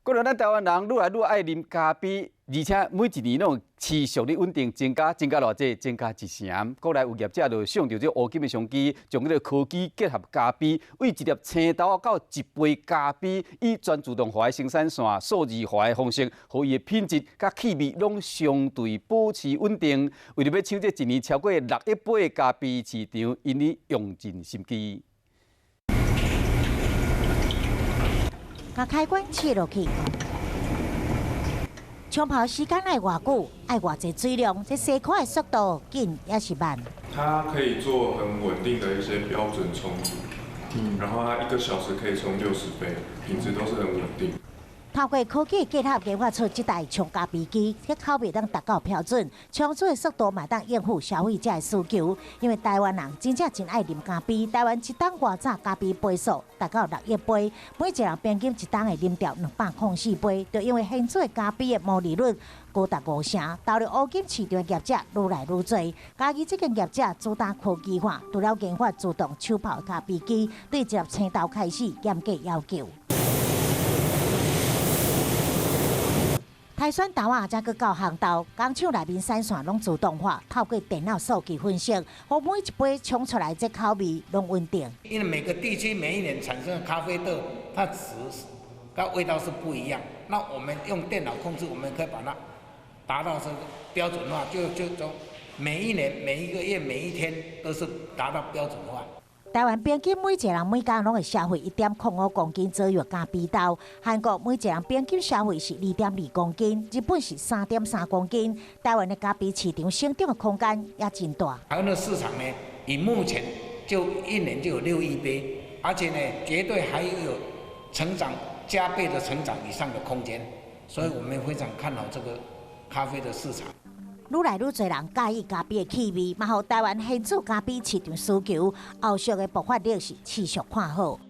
果然咱台湾人愈来愈爱啉咖啡，而且每一年拢持续的稳定增加偌济，增加1成。国内有业者就想到这乌金的商机，将这个科技结合咖啡，为一粒青豆到一杯咖啡，以全自动化的生产线、数字化的方式，让伊的品质甲气味拢相对保持稳定。为了要抢这一年超过6亿杯的咖啡市场，因而用尽心机。 把开关切落去，冲泡时间爱偌久，爱偌济水量，这洗款的速度紧也是慢。它可以做很稳定的一些标准冲煮，然后它1个小时可以冲60杯，品质都是很稳定。 透过科技结合研发出这台冲咖啡机，这口味当达到标准，冲煮的速度嘛当应付消费者的需求。因为台湾人真正真爱啉咖啡，台湾一档外早咖啡杯数达到6亿杯，每一人平均一档会啉掉204杯，就因为现做咖啡的毛利率高达5成，导致乌金市场业者愈来愈多。家己这个业者主打科技化，除了研发自动手泡咖啡机，对一粒青豆开始严格要求。 台选豆仔才去到烘豆，工厂内面产线拢自动化，透过电脑数据分析，让每一杯冲出来这口味拢稳定。因为每个地区每一年产生的咖啡豆，它质跟味道是不一样。那我们用电脑控制，我们可以把它达到这个标准化，就从每一年、每一个月、每一天都是达到标准化。 台湾平均每一人每天拢会消费1.05公斤左右咖啡豆，韩国每一人平均消费是2.2公斤，日本是3.3公斤。台湾的咖啡市场成长的空间也真大。台湾的市场呢，以目前就1年就有6亿杯，而且呢，绝对还有成长加倍的成长以上的空间，所以我们非常看好这个咖啡的市场。 愈来愈多人介意咖啡的气味，嘛，互台湾现做咖啡市场需求，后续的爆发力是持续看好。